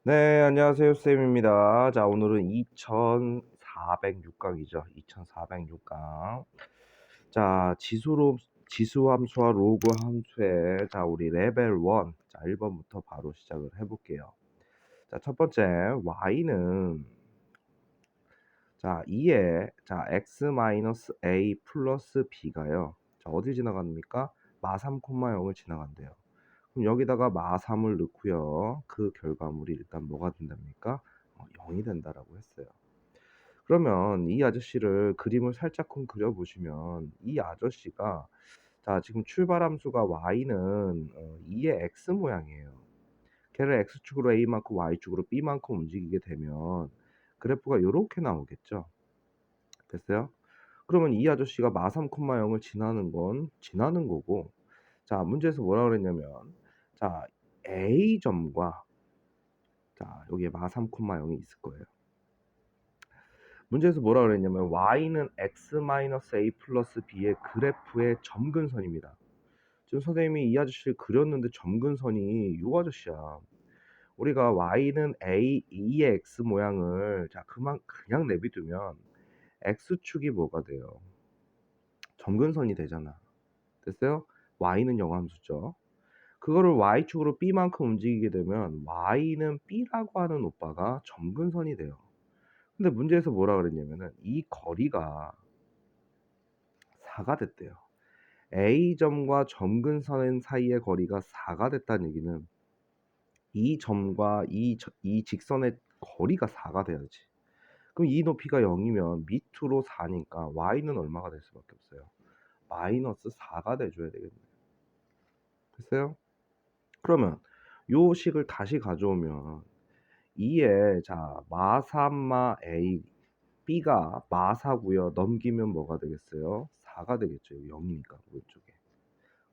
네, 안녕하세요. 쌤입니다. 자, 오늘은 2406강이죠. 2406강. 자, 지수 함수와 로그 함수의 자, 우리 레벨 1. 자, 1번부터 바로 시작을 해볼게요. 자, 첫 번째, y는 자, 2에 자, x-a 플러스 b가요. 자, 어디 지나갑니까? 마3, 0을 지나간대요. 그럼 여기다가 마3을 넣고요. 그 결과물이 일단 뭐가 된답니까? 0이 된다라고 했어요. 그러면 이 아저씨를 그림을 살짝쿵 그려 보시면 이 아저씨가 자, 지금 출발 함수가 y는 2의 x 모양이에요. 걔를 x축으로 a만큼 y축으로 b만큼 움직이게 되면 그래프가 요렇게 나오겠죠. 됐어요? 그러면 이 아저씨가 마3, 0을 지나는 건 지나는 거고, 자, 문제에서 뭐라 그랬냐면 자, A점과 자, 여기에 마3, 0이 있을 거예요. 문제에서 뭐라 그랬냐면 y는 x-a 플러스 b의 그래프의 점근선입니다. 지금 선생님이 이 아저씨를 그렸는데 점근선이 요 아저씨야. 우리가 y는 a, 2의 x 모양을 자, 그냥 내비두면 x축이 뭐가 돼요? 점근선이 되잖아. 됐어요? y는 영함수죠. 그거를 y축으로 b만큼 움직이게 되면 y는 b라고 하는 오빠가 점근선이 돼요. 근데 문제에서 뭐라 그랬냐면은 이 거리가 4가 됐대요. A점과 점근선 사이의 거리가 4가 됐다는 얘기는 이 점과 이 직선의 거리가 4가 돼야지. 그럼 이 높이가 0이면 밑으로 4니까 y는 얼마가 될 수밖에 없어요. 마이너스 4가 돼줘야 되겠네요. 됐어요? 그러면 요 식을 다시 가져오면 2에 자 마3마 a b가 마4고요. 넘기면 뭐가 되겠어요? 4가 되겠죠. 0이니까 오른쪽에.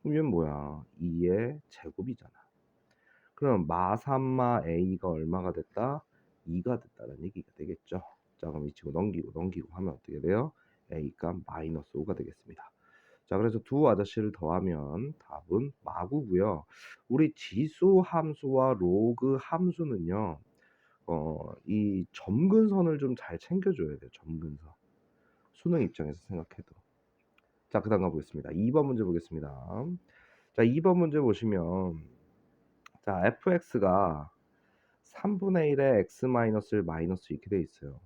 그럼 얘는 뭐야? 2의 제곱이잖아. 그럼 마3마 a가 얼마가 됐다? 2가 됐다는 얘기가 되겠죠. 자, 그럼 이 친구 넘기고 하면 어떻게 돼요? a가 마이너스 5가 되겠습니다. 자, 그래서 두 아저씨를 더하면 답은 마구고요. 우리 지수 함수와 로그 함수는요. 이 점근선을 좀 잘 챙겨줘야 돼요. 점근선. 수능 입장에서 생각해도. 자, 그다음 가보겠습니다. 2번 문제 보겠습니다. 자, 2번 문제 보시면 자, fx가 3분의 1에 x 마이너스를 마이너스 이렇게 돼 있어요.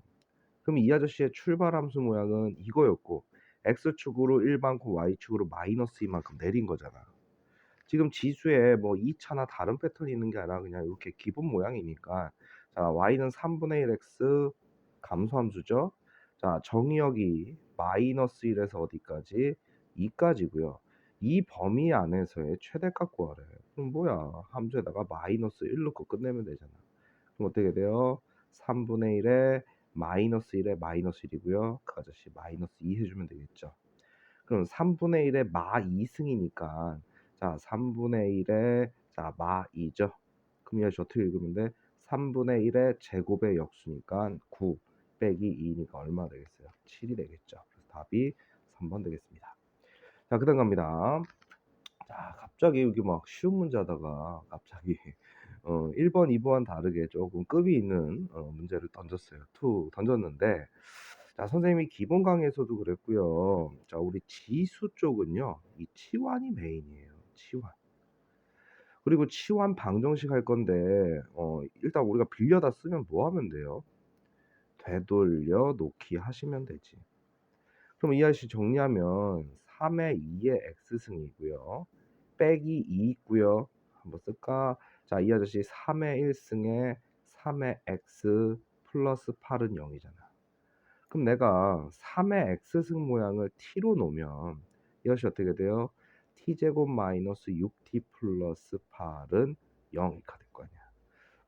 그럼 이 아저씨의 출발 함수 모양은 이거였고 x축으로 1 많고 y축으로 마이너스 이만큼 내린 거잖아. 지금 지수에 뭐 2차나 다른 패턴이 있는 게 아니라 그냥 이렇게 기본 모양이니까 자, y는 3분의 1x 감소함수죠. 자, 정의역이 마이너스 1에서 어디까지? 2까지고요. 이 범위 안에서의 최대값 구하래. 그럼 뭐야? 함수에다가 마이너스 1 넣고 끝내면 되잖아. 그럼 어떻게 돼요? 3분의 1에 마이너스 1에 마이너스 1이고요. 그 아저씨 마이너스 2 해주면 되겠죠. 그럼 3분의 1에 마 2승이니까 자, 3분의 1에 자, 마 2죠. 그럼 이 아저씨 어떻게 읽으면 돼? 3분의 1의 제곱의 역수니까 9 빼기 2니까 얼마 되겠어요? 7이 되겠죠. 그래서 답이 3번 되겠습니다. 자, 그다음 갑니다. 자, 갑자기 여기 막 쉬운 문제 하다가 갑자기 1번, 2번 다르게 조금 급이 있는 문제를 던졌어요. 던졌는데 자, 선생님이 기본 강의에서도 그랬고요. 자, 우리 지수 쪽은요. 이 치환이 메인이에요. 치환. 그리고 치환 방정식 할 건데 일단 우리가 빌려다 쓰면 뭐 하면 돼요? 되돌려 놓기 하시면 되지. 그럼 이 아저씨 정리하면 3의 2의 x승이고요. 빼기 2 있고요. 한번 쓸까? 자, 이 아저씨 3의 1승에 3의 x 플러스 8은 0이잖아. 그럼 내가 3의 x승 모양을 t로 놓으면 이것이 어떻게 돼요? t제곱 마이너스 6t 플러스 8은 0 이렇게 될 거 아니야.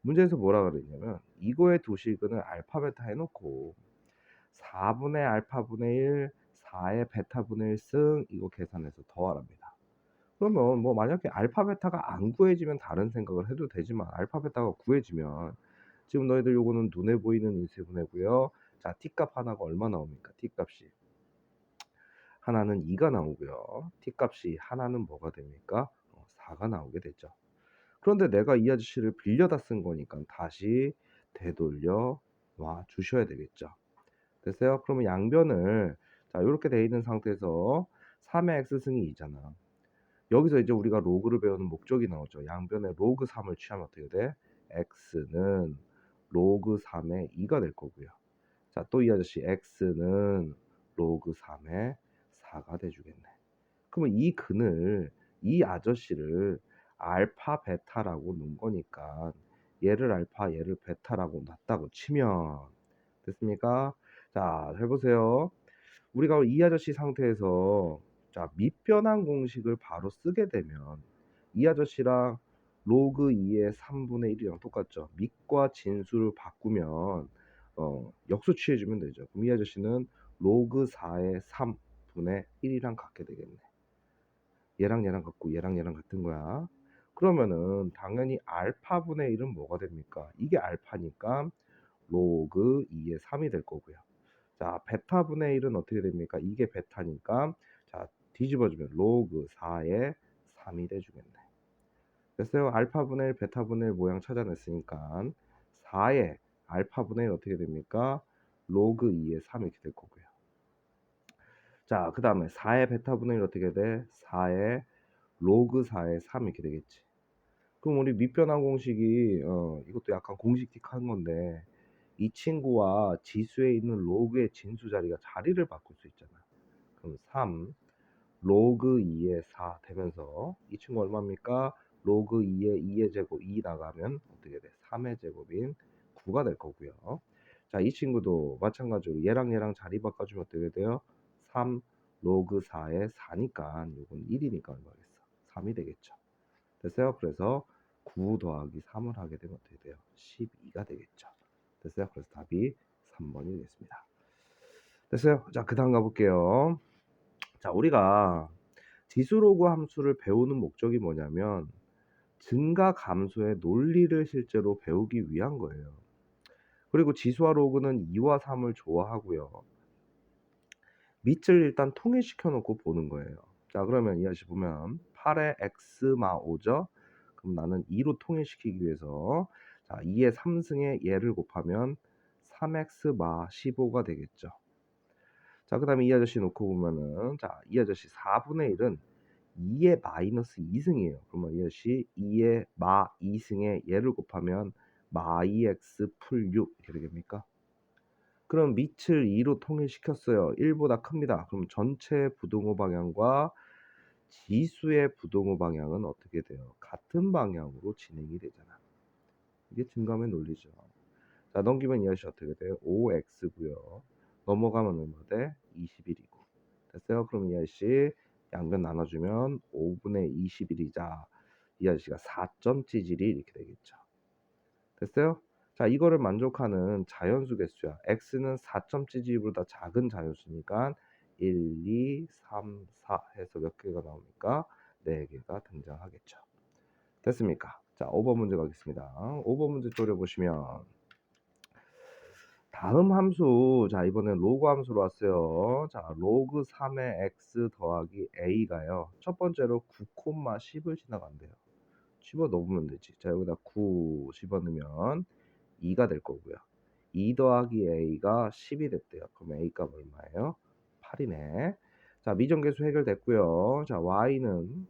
문제에서 뭐라 그랬냐면 이거의 도식은 알파 베타 해놓고 4분의 알파분의 1 4의 베타분의 1승 이거 계산해서 더하랍니다. 그러면 뭐 만약에 알파 베타가 안 구해지면 다른 생각을 해도 되지만 알파 베타가 구해지면 지금 너희들 요거는 눈에 보이는 인쇄분해고요. 자, t값 하나가 얼마 나옵니까? t값이 하나는 2가 나오고요. t값이 하나는 뭐가 됩니까? 4가 나오게 되죠. 그런데 내가 이 아저씨를 빌려다 쓴 거니까 다시 되돌려 와 주셔야 되겠죠. 됐어요? 그러면 양변을 자 요렇게 돼 있는 상태에서 3의 x승이 2잖아. 여기서 이제 우리가 로그를 배우는 목적이 나오죠. 양변에 로그 3을 취하면 어떻게 돼? x는 로그 3의 2가 될 거고요. 자, 또 이 아저씨 x는 로그 3의 4가 돼 주겠네. 그러면 이 근을 이 아저씨를 알파 베타라고 놓은 거니까 얘를 알파 얘를 베타라고 놨다고 치면 됐습니까? 자, 잘 보세요. 우리가 이 아저씨 상태에서 자 밑변환 공식을 바로 쓰게 되면 이 아저씨랑 로그 2의 3분의 1이랑 똑같죠. 밑과 진수를 바꾸면 역수 취해주면 되죠. 그럼 이 아저씨는 로그 4의 3분의 1이랑 같게 되겠네. 얘랑 얘랑 같고 얘랑 얘랑 같은 거야. 그러면은 당연히 알파분의 1은 뭐가 됩니까? 이게 알파니까 로그 2의 3이 될 거고요. 자, 베타분의 1은 어떻게 됩니까? 이게 베타니까 자, 뒤집어주면 로그 4의 3이 돼주겠네. 됐어요? 알파분의 1, 베타분의 1 모양 찾아냈으니까 4의 알파분의 1 어떻게 됩니까? 로그 2의 3 이렇게 될 거고요. 자, 그 다음에 4의 베타분의 1 어떻게 돼? 4의 로그 4의 3 이렇게 되겠지. 그럼 우리 밑변환 공식이 이것도 약간 공식틱한 건데 이 친구와 지수에 있는 로그의 진수 자리가 자리를 바꿀 수 있잖아. 그럼 3 로그 2의 4 되면서 이 친구 얼마입니까? 로그 2의 2의 제곱 2 나가면 어떻게 돼? 3의 제곱인 9가 될 거고요. 자, 이 친구도 마찬가지로 얘랑 얘랑 자리 바꿔주면 어떻게 돼요? 3 로그 4의 4니까 이건 1이니까 얼마겠어? 3이 되겠죠. 됐어요? 그래서 9 더하기 3을 하게 되면 어떻게 돼요? 12가 되겠죠. 됐어요? 그래서 답이 3번이 되겠습니다. 됐어요? 자, 그 다음 가볼게요. 자, 우리가 지수로그 함수를 배우는 목적이 뭐냐면 증가 감소의 논리를 실제로 배우기 위한 거예요. 그리고 지수와 로그는 2와 3을 좋아하고요. 밑을 일단 통일시켜 놓고 보는 거예요. 자, 그러면 이 아저씨 보면 8의 x마 5죠? 그럼 나는 2로 통일시키기 위해서 자, 2의 3승에 얘를 곱하면 3x 마 15가 되겠죠. 자, 그 다음에 이 아저씨 놓고 보면은 자, 이 아저씨 4분의 1은 2의 마이너스 2승이에요. 그러면 이 아저씨 2의 마 2승에 얘를 곱하면 마 2x 풀 6 이렇게 되겠습니까? 그럼 밑을 2로 통일시켰어요. 1보다 큽니다. 그럼 전체 부동호 방향과 지수의 부동호 방향은 어떻게 돼요? 같은 방향으로 진행이 되잖아. 이게 증감의 논리죠. 자, 넘기면 이 아저씨 어떻게 돼요? 5x고요. 넘어가면 얼마 돼? 21이고. 됐어요? 그럼 이 아저씨 양변 나눠주면 5분의 21이자 이 아저씨가 4점 찌질이 이렇게 되겠죠. 됐어요? 자, 이거를 만족하는 자연수 개수야. x는 4점 찌질보다 작은 자연수니까 1, 2, 3, 4 해서 몇 개가 나옵니까? 4개가 등장하겠죠. 됐습니까? 자, 5번 문제 가겠습니다. 5번 문제 쪼려보시면 다음 함수 자 이번엔 로그 함수로 왔어요. 자 로그 3의 x 더하기 a가요. 첫 번째로 9,10을 지나간대요. 집어넣으면 되지. 자 여기다 9 집어넣으면 2가 될 거고요. 2 더하기 a가 10이 됐대요. 그럼 a 값 얼마예요? 8이네. 자 미정계수 해결됐고요. 자 y는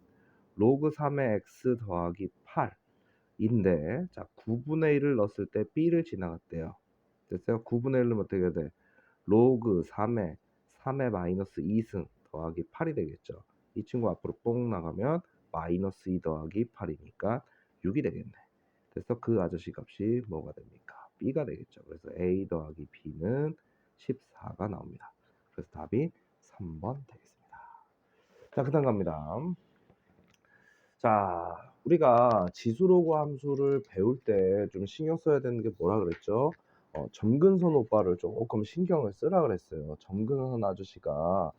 로그 3의 x 더하기 8인데 자 9분의 1을 넣었을 때 b를 지나갔대요. 됐어요? 9분의 1은 어떻게 돼? 로그 3의 마이너스 2승 더하기 8이 되겠죠. 이 친구 앞으로 뽕 나가면 마이너스 2 더하기 8이니까 6이 되겠네. 그래서 그 아저씨 값이 뭐가 됩니까? B가 되겠죠. 그래서 A 더하기 B는 14가 나옵니다. 그래서 답이 3번 되겠습니다. 자, 그 다음 갑니다. 자, 우리가 지수로그 함수를 배울 때 좀 신경 써야 되는 게 뭐라 그랬죠? 점근선 오빠를 조금 신경을 쓰라 그랬어요. 점근선 아저씨가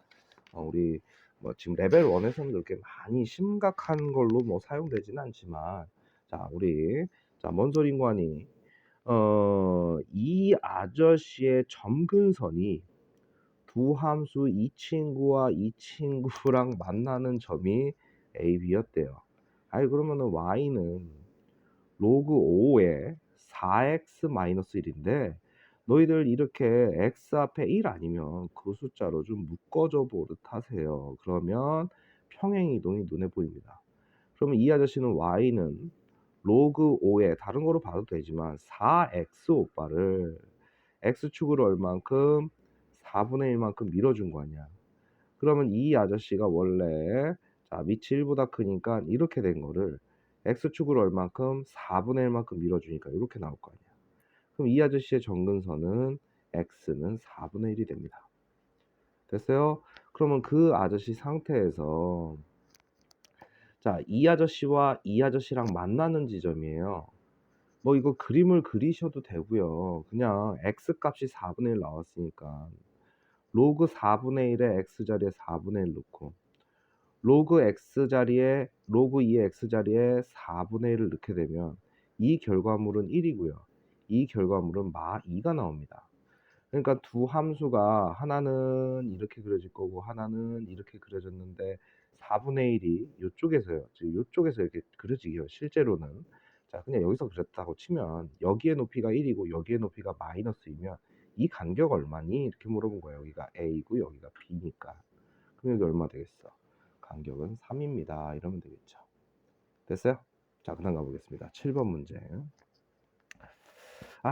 우리 뭐 지금 레벨 1에서는 그렇게 많이 심각한 걸로 뭐 사용되지는 않지만 자, 우리 자, 먼소린관이 이 아저씨의 점근선이 두 함수 이 친구와 이 친구랑 만나는 점이 A, B였대요. 아니 그러면은 Y는 로그 5에 4x-1인데 너희들 이렇게 x 앞에 1 아니면 그 숫자로 좀 묶어줘 보듯 하세요. 그러면 평행이동이 눈에 보입니다. 그러면 이 아저씨는 y는 로그 5에 다른 거로 봐도 되지만 4x 오빠를 x축으로 얼만큼 4분의 1만큼 밀어준 거 아니야. 그러면 이 아저씨가 원래 자 밑이 1보다 크니까 이렇게 된 거를 x축으로 얼만큼 4분의 1만큼 밀어주니까 이렇게 나올 거 아니야. 그럼 이 아저씨의 정근선은 x는 4분의 1이 됩니다. 됐어요? 그러면 그 아저씨 상태에서 자, 이 아저씨와 이 아저씨랑 만나는 지점이에요. 뭐 이거 그림을 그리셔도 되고요. 그냥 x 값이 4분의 1 나왔으니까 로그 4분의 1에 x 자리에 4분의 1 넣고 로그 x 자리에 로그 2의 x 자리에 4분의 1을 넣게 되면 이 결과물은 1이고요. 이 결과물은 마 2가 나옵니다. 그러니까 두 함수가 하나는 이렇게 그려질 거고 하나는 이렇게 그려졌는데 4분의 1이 요쪽에서요. 지금 요쪽에서 이렇게 그려지게요. 실제로는. 자, 그냥 여기서 그렸다고 치면 여기의 높이가 1이고 여기의 높이가 마이너스이면 이 간격 얼마니? 이렇게 물어본 거예요. 여기가 A이고 여기가 B니까. 그럼 여기 얼마 되겠어? 간격은 3입니다. 이러면 되겠죠. 됐어요? 자, 그다음 가보겠습니다. 7번 문제.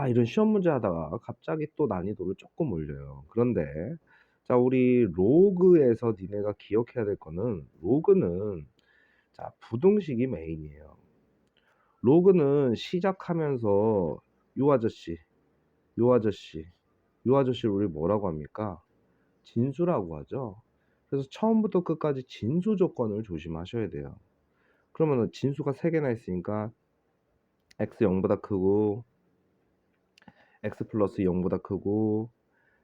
이런 시험 문제 하다가 갑자기 또 난이도를 조금 올려요. 그런데 자, 우리 로그에서 니네가 기억해야 될 거는 로그는 자, 부등식이 메인이에요. 로그는 시작하면서 요 아저씨, 요 아저씨, 요 아저씨를 우리 뭐라고 합니까? 진수라고 하죠. 그래서 처음부터 끝까지 진수 조건을 조심하셔야 돼요. 그러면은 진수가 3개나 있으니까 x 0보다 크고 x 플러스 0보다 크고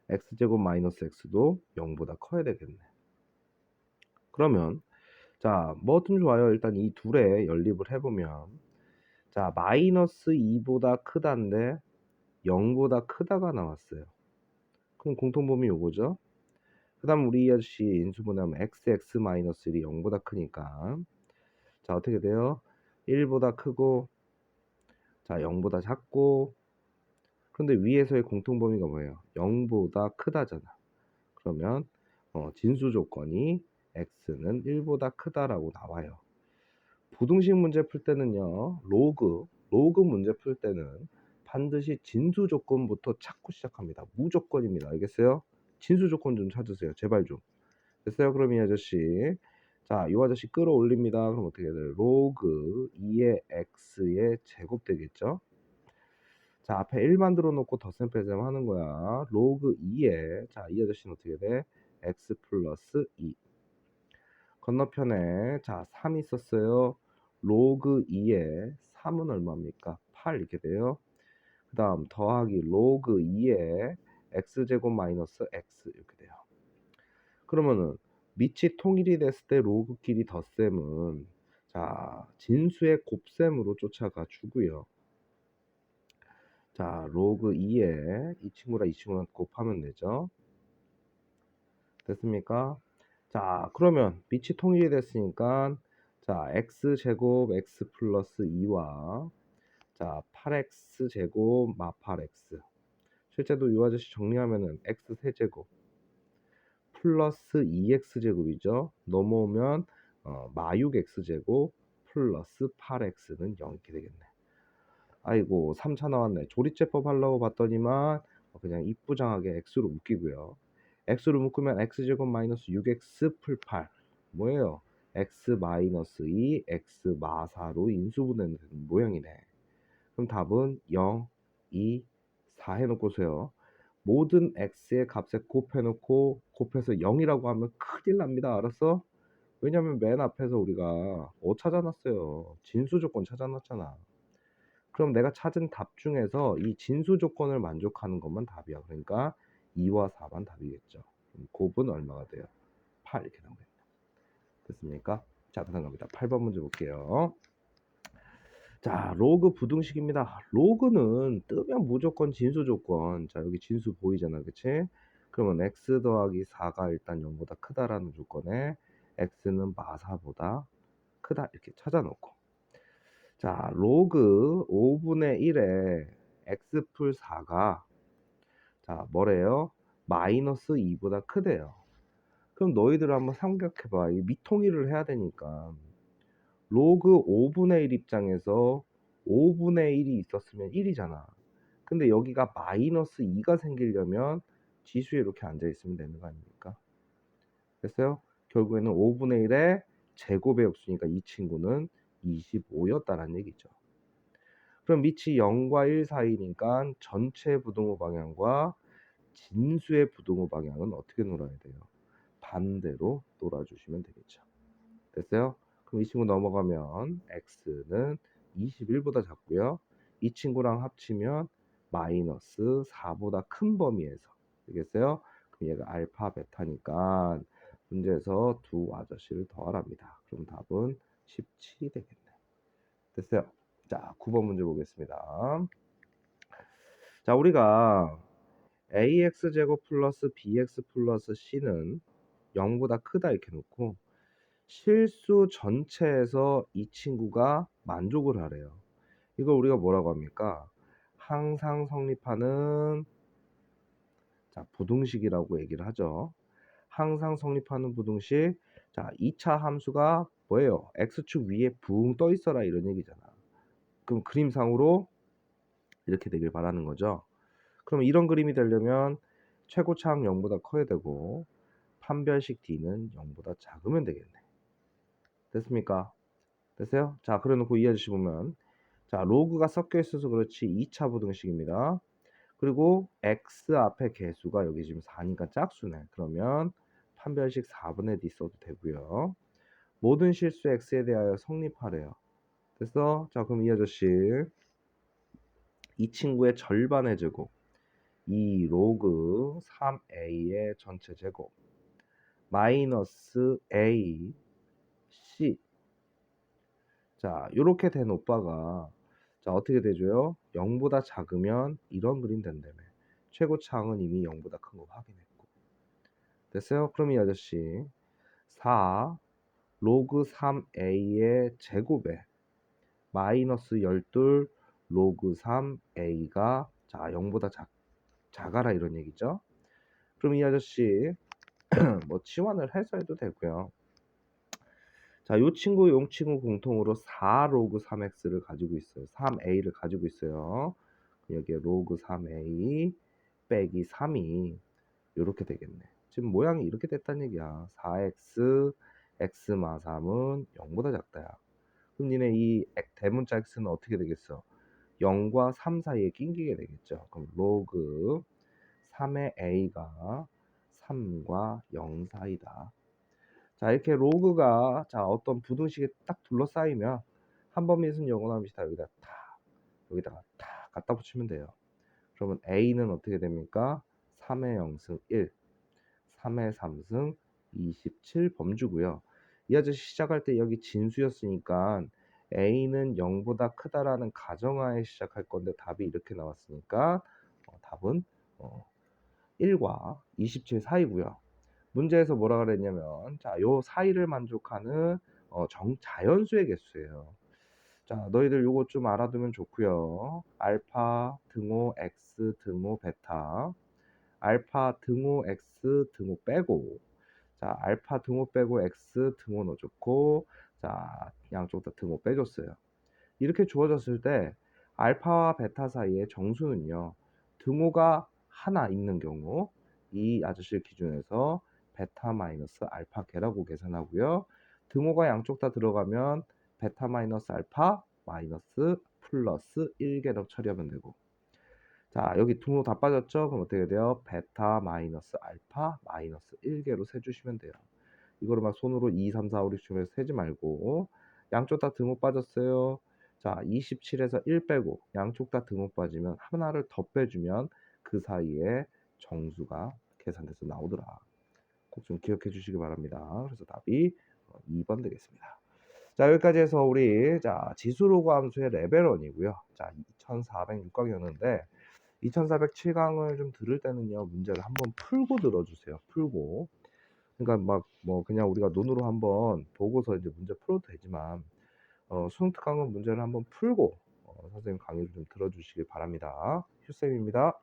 x제곱 마이너스 x도 0보다 커야 되겠네. 그러면 자, 뭐든 좋아요. 일단 이 둘의 연립을 해보면 자, 마이너스 2보다 크다인데 0보다 크다가 나왔어요. 그럼 공통범위 요거죠. 그 다음 우리 이 아저씨 인수분해하면 x 마이너스 1이 0보다 크니까 자, 어떻게 돼요? 1보다 크고 자, 0보다 작고 그런데 위에서의 공통범위가 뭐예요? 0보다 크다잖아. 그러면 진수 조건이 x는 1보다 크다라고 나와요. 부등식 문제 풀 때는요. 로그 문제 풀 때는 반드시 진수 조건부터 찾고 시작합니다. 무조건입니다. 알겠어요? 진수 조건 좀 찾으세요. 제발 좀. 됐어요? 그럼 이 아저씨 자, 이 아저씨 끌어올립니다. 그럼 어떻게 돼요? 로그 2의 x의 제곱 되겠죠? 자, 앞에 1 만들어 놓고 덧셈 빼셈 하는 거야. 로그 2에 자, 이 아저씨는 어떻게 돼? x 플러스 2 건너편에 자, 3 있었어요. 로그 2에 3은 얼마입니까? 8 이렇게 돼요. 그 다음 더하기 로그 2에 x제곱 마이너스 x 이렇게 돼요. 그러면은 밑이 통일이 됐을 때 로그끼리 덧셈은 자, 진수의 곱셈으로 쫓아가 주고요. 자, 로그 2에 이 친구랑 이 친구랑 곱하면 되죠. 됐습니까? 자, 그러면 밑이 통일이 됐으니까 자, x제곱 x 플러스 2와 자, 8x제곱 마 8x 실제도 이 아저씨 정리하면은 x 세제곱 플러스 2x제곱이죠. 넘어오면 마 6x제곱 플러스 8x는 0 이렇게 되겠네. 아이고 3차 나왔네. 조리제법 하려고 봤더니만 그냥 이쁘장하게 x로 묶이고요. x로 묶으면 x제곱 마이너스 6x 풀 8 뭐예요? x 마이너스 2 x 마 4로 인수분해는 모양이네. 그럼 답은 0, 2, 4 해놓고서요. 모든 x의 값에 곱해놓고 곱해서 0이라고 하면 큰일 납니다. 알았어? 왜냐면 맨 앞에서 우리가 찾아놨어요. 진수 조건 찾아놨잖아. 그럼 내가 찾은 답 중에서 이 진수 조건을 만족하는 것만 답이야. 그러니까 2와 4만 답이겠죠. 그럼 곱은 얼마가 돼요? 8 이렇게 나오겠네. 됐습니까? 자, 다음 갑니다. 8번 문제 볼게요. 자, 로그 부등식입니다. 로그는 뜨면 무조건 진수 조건. 자, 여기 진수 보이잖아. 그치? 그러면 x 더하기 4가 일단 0보다 크다라는 조건에 x는 마 4보다 크다 이렇게 찾아놓고 자, 로그 5분의 1에 x 풀 4가 자, 뭐래요? 마이너스 2보다 크대요. 그럼 너희들 한번 생각해봐. 이 미통일을 해야 되니까 로그 5분의 1 입장에서 5분의 1이 있었으면 1이잖아. 근데 여기가 마이너스 2가 생기려면 지수에 이렇게 앉아 있으면 되는 거 아닙니까? 됐어요? 결국에는 5분의 1의 제곱의 역수니까 이 친구는 25였다는 얘기죠. 그럼 밑이 0과 1 사이니까 전체 부등호 방향과 진수의 부등호 방향은 어떻게 놀아야 돼요? 반대로 놀아주시면 되겠죠. 됐어요? 그럼 이 친구 넘어가면 x는 21보다 작고요. 이 친구랑 합치면 마이너스 4보다 큰 범위에서 되겠어요? 그럼 얘가 알파 베타니까 문제에서 두 아저씨를 더하랍니다. 그럼 답은 17이 되겠네. 됐어요? 자, 9번 문제 보겠습니다. 자, 우리가 ax제곱 플러스 bx 플러스 c는 0보다 크다 이렇게 놓고 실수 전체에서 이 친구가 만족을 하래요. 이걸 우리가 뭐라고 합니까? 항상 성립하는 자, 부등식이라고 얘기를 하죠. 항상 성립하는 부등식. 자, 2차 함수가 뭐예요? x축 위에 붕 떠 있어라 이런 얘기잖아. 그럼 그림상으로 이렇게 되길 바라는 거죠. 그럼 이런 그림이 되려면 최고차항 0보다 커야 되고 판별식 d는 0보다 작으면 되겠네. 됐습니까? 됐어요? 자, 그래 놓고 이 아저씨 보면 자, 로그가 섞여 있어서 그렇지 2차 부등식입니다. 그리고 x 앞에 개수가 여기 지금 4니까 짝수네. 그러면 판별식 4분의 d 써도 되고요. 모든 실수 x에 대하여 성립하래요. 됐어? 자, 그럼 이 아저씨 이 친구의 절반의 제곱 2 로그 3a의 전체 제곱 마이너스 a c 자, 요렇게 된 오빠가 자, 어떻게 되죠요? 0보다 작으면 이런 그림 된다며. 최고차항은 이미 0보다 큰 거 확인했고. 됐어요? 그럼 이 아저씨 4 로그 3a의 제곱에 마이너스 12 로그 3a가 자, 0보다 작아라 이런 얘기죠. 그럼 이 아저씨 뭐 치환을 해서 해도 되고요. 자, 요 친구, 용 친구 공통으로 4 로그 3x를 가지고 있어요. 3a를 가지고 있어요. 여기에 로그 3a 빼기 3이 이렇게 되겠네. 지금 모양이 이렇게 됐다는 얘기야. 4x x 마 3은 0보다 작다야. 그럼 니네 이 대문자 x는 어떻게 되겠어? 0과 3 사이에 낑기게 되겠죠. 그럼 로그 3의 a가 3과 0 사이다. 자, 이렇게 로그가 자, 어떤 부등식에 딱 둘러싸이면 한 번 미순 영원함이 다 여기다가 탁 갖다 붙이면 돼요. 그러면 a는 어떻게 됩니까? 3의 0승 1, 3의 3승 27 범주고요. 이 아저씨 시작할 때 여기 진수였으니까 a는 0보다 크다라는 가정하에 시작할 건데 답이 이렇게 나왔으니까 답은 1과 27 사이고요. 문제에서 뭐라 그랬냐면 자, 요 사이를 만족하는 자연수의 개수예요. 자, 너희들 요거 좀 알아두면 좋고요. 알파 등호 x 등호 베타 알파 등호 x 등호 빼고 자, 알파 등호 빼고 x 등호 넣어줬고 자, 양쪽 다 등호 빼줬어요. 이렇게 주어졌을 때 알파와 베타 사이의 정수는요. 등호가 하나 있는 경우 이 아저씨를 기준해서 베타 마이너스 알파 개라고 계산하고요. 등호가 양쪽 다 들어가면 베타 마이너스 알파 마이너스 플러스 1개로 처리하면 되고 자, 여기 등호 다 빠졌죠? 그럼 어떻게 돼요? 베타 마이너스 알파 마이너스 1개로 세주시면 돼요. 이거를 막 손으로 2, 3, 4, 5, 6, 7에서 세지 말고 양쪽 다 등호 빠졌어요. 자, 27에서 1 빼고 양쪽 다 등호 빠지면 하나를 더 빼주면 그 사이에 정수가 계산돼서 나오더라. 꼭 좀 기억해 주시기 바랍니다. 그래서 답이 2번 되겠습니다. 자, 여기까지 해서 우리 자, 지수로그 함수의 레벨 1이고요. 자, 2406강이었는데 2407강을 좀 들을 때는요. 문제를 한번 풀고 들어주세요. 풀고. 그러니까 막 뭐 그냥 우리가 눈으로 한번 보고서 이제 문제 풀어도 되지만 수능 특강은 문제를 한번 풀고 선생님 강의를 좀 들어 주시길 바랍니다. 휴쌤입니다.